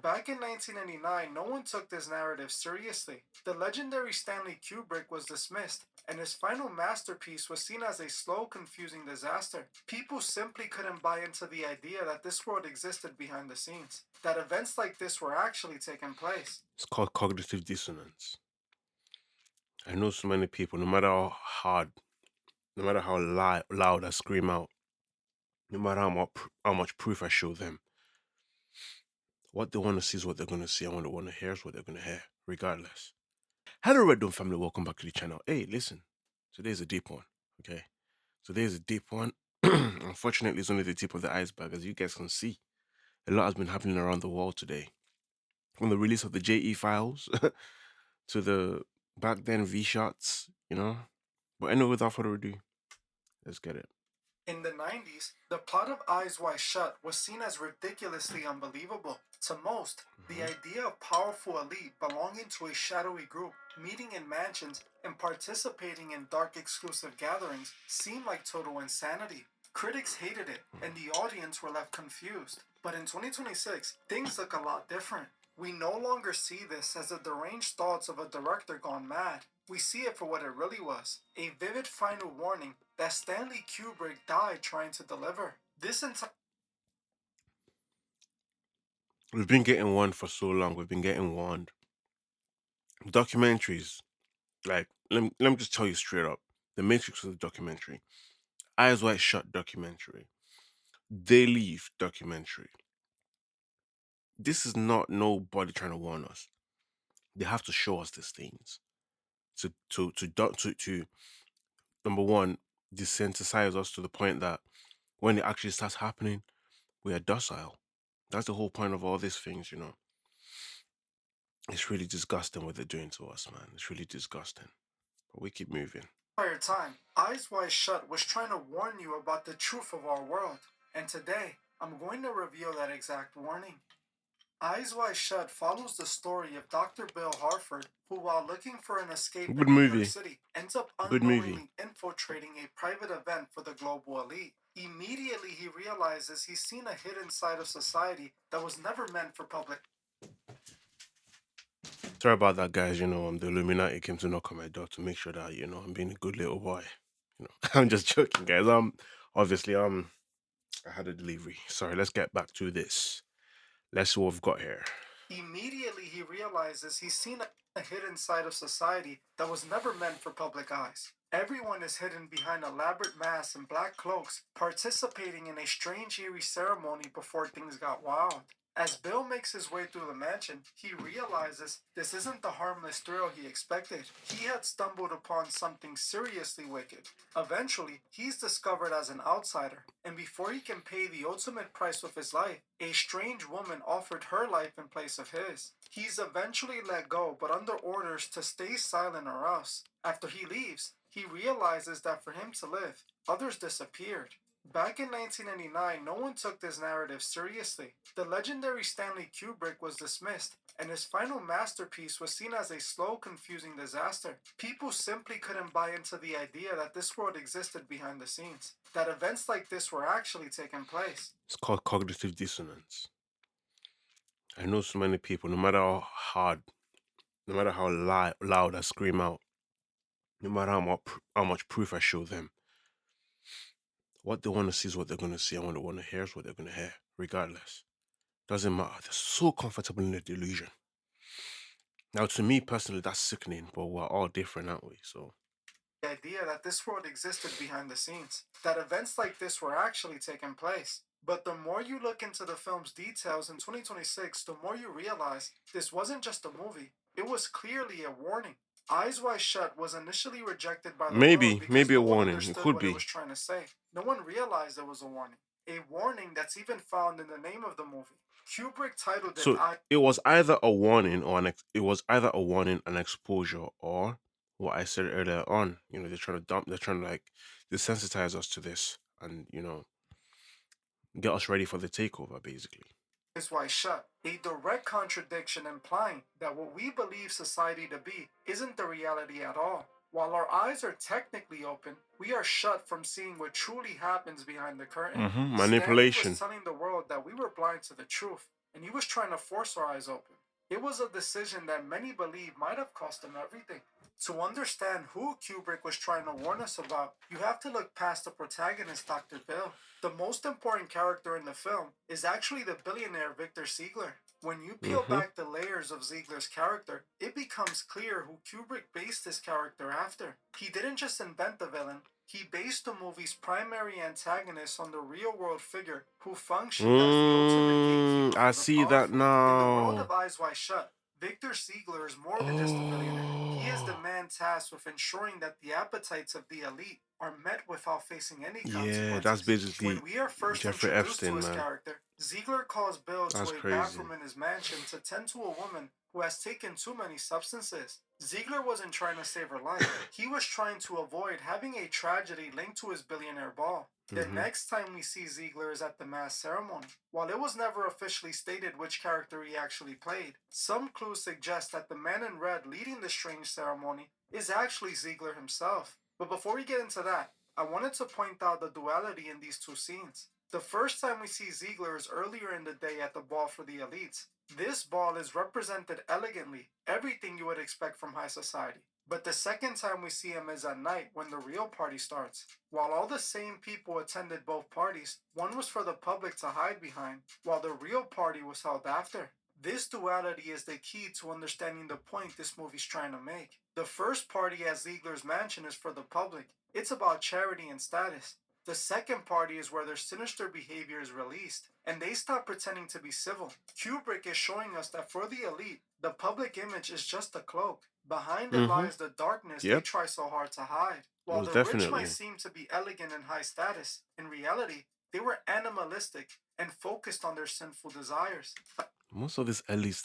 Back in 1999, no one took this narrative seriously. The legendary Stanley Kubrick was dismissed, and his final masterpiece was seen as a slow, confusing disaster. People simply couldn't buy into the idea that this world existed behind the scenes, that events like this were actually taking place. It's called cognitive dissonance. I know so many people, no matter how hard, no matter how loud I scream out, no matter how much proof I show them, what they want to see is what they're going to see, and what they want to hear is what they're going to hear, regardless. Hello, Red Dome family. Welcome back to the channel. Hey, listen, today's a deep one. Okay, today's a deep one. Unfortunately, it's only the tip of the iceberg, as you guys can see. A lot has been happening around the world today. From the release of the JE files to the back then V shots, you know. But anyway, without further ado, let's get it. In the 90s, the plot of Eyes Wide Shut was seen as ridiculously unbelievable. To most, the Mhm. idea of powerful elite belonging to a shadowy group, meeting in mansions, and participating in dark exclusive gatherings seemed like total insanity. Critics hated it, and the audience were left confused. But in 2026, things look a lot different. We no longer see this as the deranged thoughts of a director gone mad. We see it for what it really was, a vivid final warning that Stanley Kubrick died trying to deliver. This entire We've been getting warned for so long. We've been getting warned. Documentaries, like, let me just tell you straight up. The Matrix was a documentary. Eyes Wide Shut documentary. They Leave documentary. This is not nobody trying to warn us. They have to show us these things to number one, desensitize us to the point that when it actually starts happening, we are docile. That's the whole point of all these things, you know. It's really disgusting what they're doing to us, man. It's really disgusting. But we keep moving. time, Eyes Wide Shut was trying to warn you about the truth of our world. And today, I'm going to reveal that exact warning. Eyes Wide Shut follows the story of Dr. Bill Harford, who, while looking for an escape Good in New York movie. City, ends up Good movie. unknowingly infiltrating a private event for the global elite. Immediately, he realizes he's seen a hidden side of society that was never meant for public. Sorry about that, guys. You know, the Illuminati came to knock on my door to make sure that I'm being a good little boy. You know, I'm just joking, guys. Obviously, I had a delivery. Sorry. Let's get back to this. Let's see what we've got here. Immediately, he realizes he's seen a hidden side of society that was never meant for public eyes. Everyone is hidden behind elaborate masks and black cloaks, participating in a strange, eerie ceremony before things got wild. As Bill makes his way through the mansion, he realizes this isn't the harmless thrill he expected. He had stumbled upon something seriously wicked. Eventually, he's discovered as an outsider, and before he can pay the ultimate price with his life, a strange woman offered her life in place of his. He's eventually let go, but under orders to stay silent or else. After he leaves, he realizes that for him to live, others disappeared. Back in 1999, no one took this narrative seriously. The legendary Stanley Kubrick was dismissed, and his final masterpiece was seen as a slow, confusing disaster. People simply couldn't buy into the idea that this world existed behind the scenes, that events like this were actually taking place. It's called cognitive dissonance. I know so many people, no matter how hard, no matter how loud I scream out, no matter how much proof I show them, what they want to see is what they're going to see, and what they want to hear is what they're going to hear, regardless. Doesn't matter. They're so comfortable in the delusion. Now, to me personally, that's sickening, but we're all different, aren't we? So, The idea that this world existed behind the scenes, that events like this were actually taking place. But the more you look into the film's details in 2026, the more you realize this wasn't just a movie, it was clearly a warning. Eyes Wide Shut was initially rejected by the world because maybe a no one warning. It understood could what it be. was trying to say. No one realized it was a warning. A warning that's even found in the name of the movie. Kubrick titled it So it was either a warning or it was either a warning, an exposure, or what I said earlier on. You know, they're trying to like desensitize us to this, and get us ready for the takeover, basically. Eyes Wide Shut, a direct contradiction implying that what we believe society to be isn't the reality at all. While our eyes are technically open, we are shut from seeing what truly happens behind the curtain. Stanley was Manipulation. telling the world that we were blind to the truth, and he was trying to force our eyes open. It was a decision that many believe might have cost him everything. To understand who Kubrick was trying to warn us about, you have to look past the protagonist, Dr. Bill. The most important character in the film is actually the billionaire Victor Ziegler. When you peel Mm-hmm. back the layers of Ziegler's character, it becomes clear who Kubrick based his character after. He didn't just invent the villain, he based the movie's primary antagonist on the real world figure who functioned as the ultimate gatekeeper I for the see that powerful. In the world now. of Eyes Wide Shut, Victor Ziegler is more than just a billionaire. He is the Oh, man tasked with ensuring that the appetites of the elite are met without facing any yeah, that's consequences. When basically we are first Jeffrey introduced to Epstein, his man. character, Ziegler calls Bill to That's a crazy. bathroom in his mansion to tend to a woman who has taken too many substances. Ziegler wasn't trying to save her life. He was trying to avoid having a tragedy linked to his billionaire ball. The Mm-hmm. next time we see Ziegler is at the mass ceremony. While it was never officially stated which character he actually played, some clues suggest that the man in red leading the strange ceremony is actually Ziegler himself. But before we get into that, I wanted to point out the duality in these two scenes. The first time we see Ziegler is earlier in the day at the ball for the elites. This ball is represented elegantly, everything you would expect from high society. But the second time we see him is at night when the real party starts. While all the same people attended both parties, one was for the public to hide behind, while the real party was held after. This duality is the key to understanding the point this movie's trying to make. The first party at Ziegler's mansion is for the public. It's about charity and status. The second party is where their sinister behavior is released, and they stop pretending to be civil. Kubrick is showing us that for the elite, the public image is just a cloak. Behind it Mm-hmm. lies the darkness they Yep, try so hard to hide. While most the rich might definitely. seem to be elegant and high status, in reality, they were animalistic and focused on their sinful desires. Most of these elites,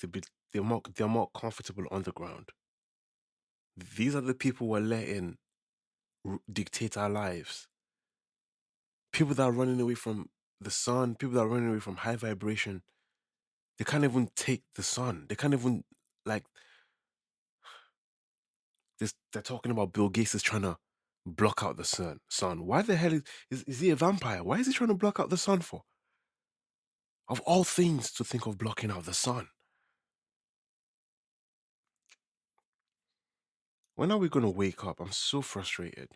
they're more comfortable underground. These are the people we're letting dictate our lives. People that are running away from the sun, people that are running away from high vibration, they can't even take the sun. They can't even, like, this. They're talking about Bill Gates is trying to block out the sun. Why the hell is he a vampire? Why is he trying to block out the sun for? Of all things to think of blocking out the sun. When are we going to wake up? I'm so frustrated.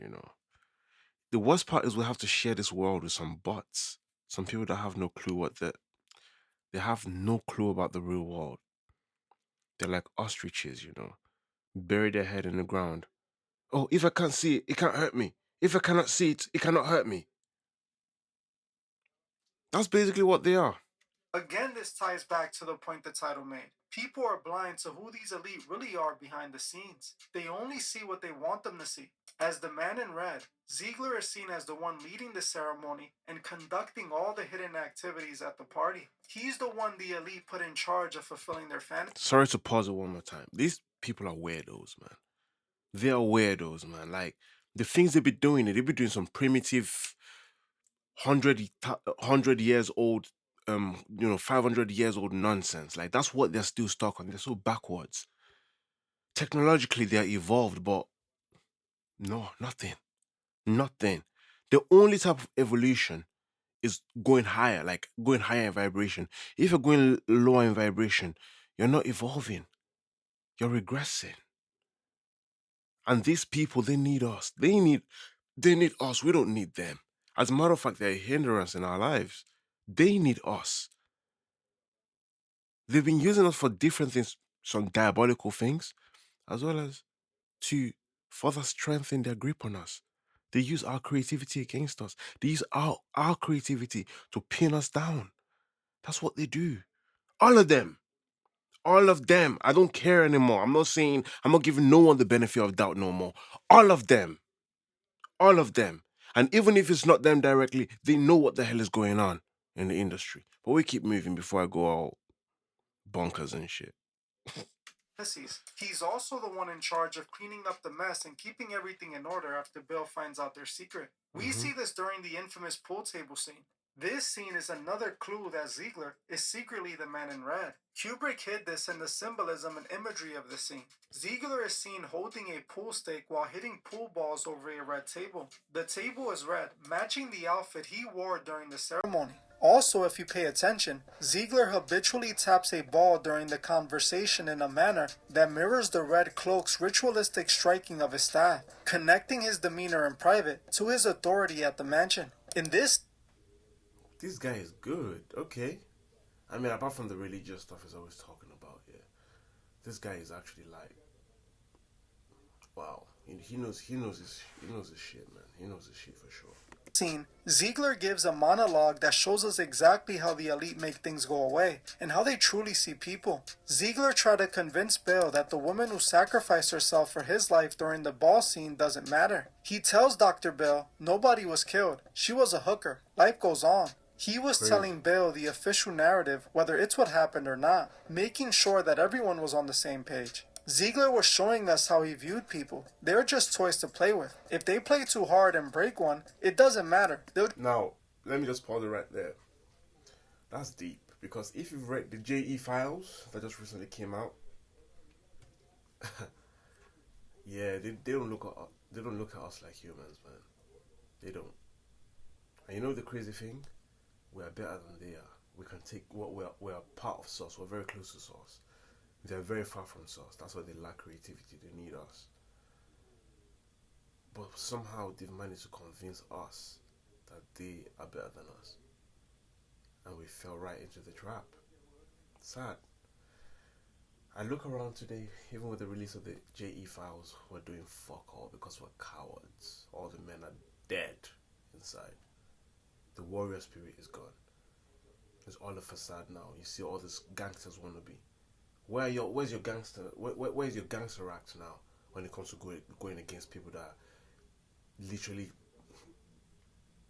The worst part is we have to share this world with some bots. Some people that have no clue they have no clue about the real world. They're like ostriches. Bury their head in the ground. Oh, if I can't see it, it can't hurt me. If I cannot see it, it cannot hurt me. That's basically what they are. Again, this ties back to the point the title made. People are blind to who these elite really are behind the scenes. They only see what they want them to see. As the man in red, Ziegler is seen as the one leading the ceremony and conducting all the hidden activities at the party. He's the one the elite put in charge of fulfilling their fantasy. Sorry to pause it one more time. These people are weirdos, man. They are weirdos, man. Like, the things they be doing some primitive 100 years old 500 years old nonsense. Like, that's what they're still stuck on. They're so backwards. Technologically they're evolved, but no, nothing. The only type of evolution is going higher, like going higher in vibration. If you're going lower in vibration, you're not evolving, you're regressing. And these people, they need us. They need us. We don't need them. As a matter of fact, they're a hindrance in our lives. They need us. They've been using us for different things, some diabolical things, as well as to further strengthen their grip on us. They use our creativity against us. They use our creativity to pin us down. That's what they do. All of them. All of them. I don't care anymore. I'm not giving no one the benefit of doubt no more. All of them. All of them. And even if it's not them directly, they know what the hell is going on in the industry. But we keep moving before I go all bonkers and shit. He's also the one in charge of cleaning up the mess and keeping everything in order after Bill finds out their secret. We see this during the infamous pool table scene. This scene is another clue that Ziegler is secretly the man in red. Kubrick hid this in the symbolism and imagery of the scene. Ziegler is seen holding a pool stick while hitting pool balls over a red table. The table is red, matching the outfit he wore during the ceremony. Also, if you pay attention, Ziegler habitually taps a ball during the conversation in a manner that mirrors the Red Cloak's ritualistic striking of his staff, connecting his demeanor in private to his authority at the mansion. In this guy is good. Okay. I mean, apart from the religious stuff he's always talking about, yeah. This guy is actually like, wow. He knows his shit, man. He knows his shit for sure. scene, Ziegler gives a monologue that shows us exactly how the elite make things go away and how they truly see people. Ziegler tried to convince Bill that the woman who sacrificed herself for his life during the ball scene doesn't matter. He tells Dr. Bill nobody was killed. She was a hooker. Life goes on. He was Crazy. telling Bill the official narrative, whether it's what happened or not, making sure that everyone was on the same page. Ziegler was showing us how he viewed people. They're just toys to play with. If they play too hard and break one, it doesn't matter. Now, let me just pause it right there. That's deep, because if you've read the JE files that just recently came out, yeah, they don't look at us like humans, man. They don't. And you know the crazy thing? We are better than they are. We can take what we're part of Source. We're very close to Source. They're very far from Source. That's why they lack creativity. They need us. But somehow they've managed to convince us that they are better than us. And we fell right into the trap. Sad. I look around today, even with the release of the JE files, we're doing fuck all because we're cowards. All the men are dead inside. The warrior spirit is gone. It's all a facade now. You see all this gangsters wannabe. Where's your gangster? Where's your gangster act now when it comes to going against people that are literally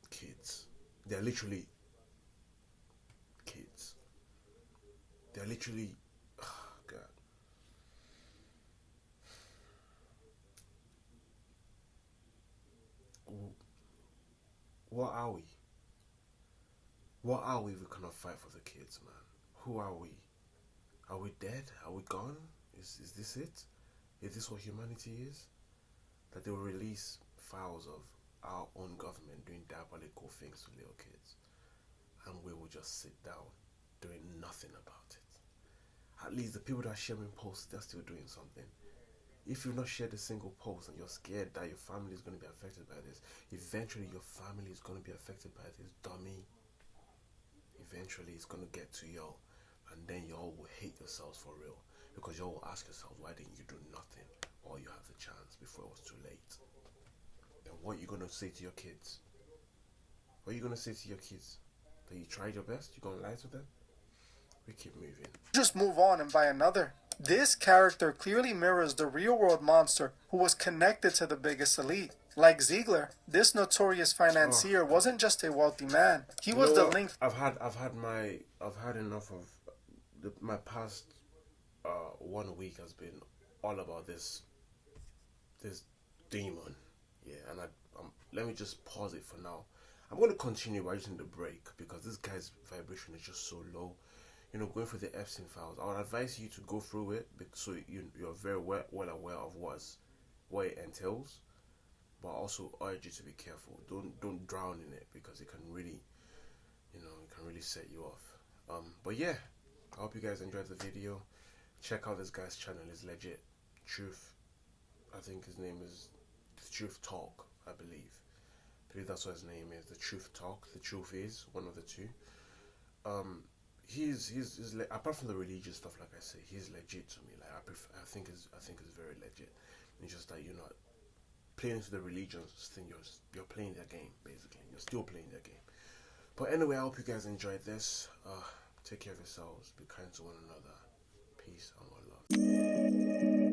kids? They're literally kids. They're literally, oh God. What are we? What are we if we cannot fight for the kids, man? Who are we? Are we dead? Are we gone? Is this it? Is this what humanity is? That they will release files of our own government doing diabolical things to little kids, and we will just sit down doing nothing about it. At least the people that are sharing posts, they're still doing something. If you've not shared a single post and you're scared that your family is going to be affected by this, eventually your family is going to be affected by this, dummy. Eventually it's going to get to y'all, and then y'all will hate yourselves for real, because y'all will ask yourselves, why didn't you do nothing while you have the chance before it was too late? Then what are you going to say to your kids? What are you going to say to your kids? That you tried your best? You going to lie to them? We keep moving. Just move on and buy another. This character clearly mirrors the real-world monster who was connected to the biggest elite. Like Ziegler, this notorious financier wasn't just a wealthy man. He was the link. I've had enough of my past 1 week has been all about this demon. Yeah, and let me just pause it for now. I'm going to continue by using the break because this guy's vibration is just so low. You know, going through the Epstein files, I would advise you to go through it so you're very well aware of what it entails. But I also urge you to be careful. Don't drown in it, because it can really, set you off. But yeah, I hope you guys enjoyed the video. Check out this guy's channel. It's legit. Truth. I think his name is The Truth Talk. I believe that's what his name is. The Truth Talk. The Truth is one of the two. He's apart from the religious stuff, like I say, he's legit to me. Like I think it's very legit. It's just that you're not playing into the religions thing. You're playing their game, basically. You're still playing their game. But anyway, I hope you guys enjoyed this. Take care of yourselves. Be kind to one another. Peace and one love.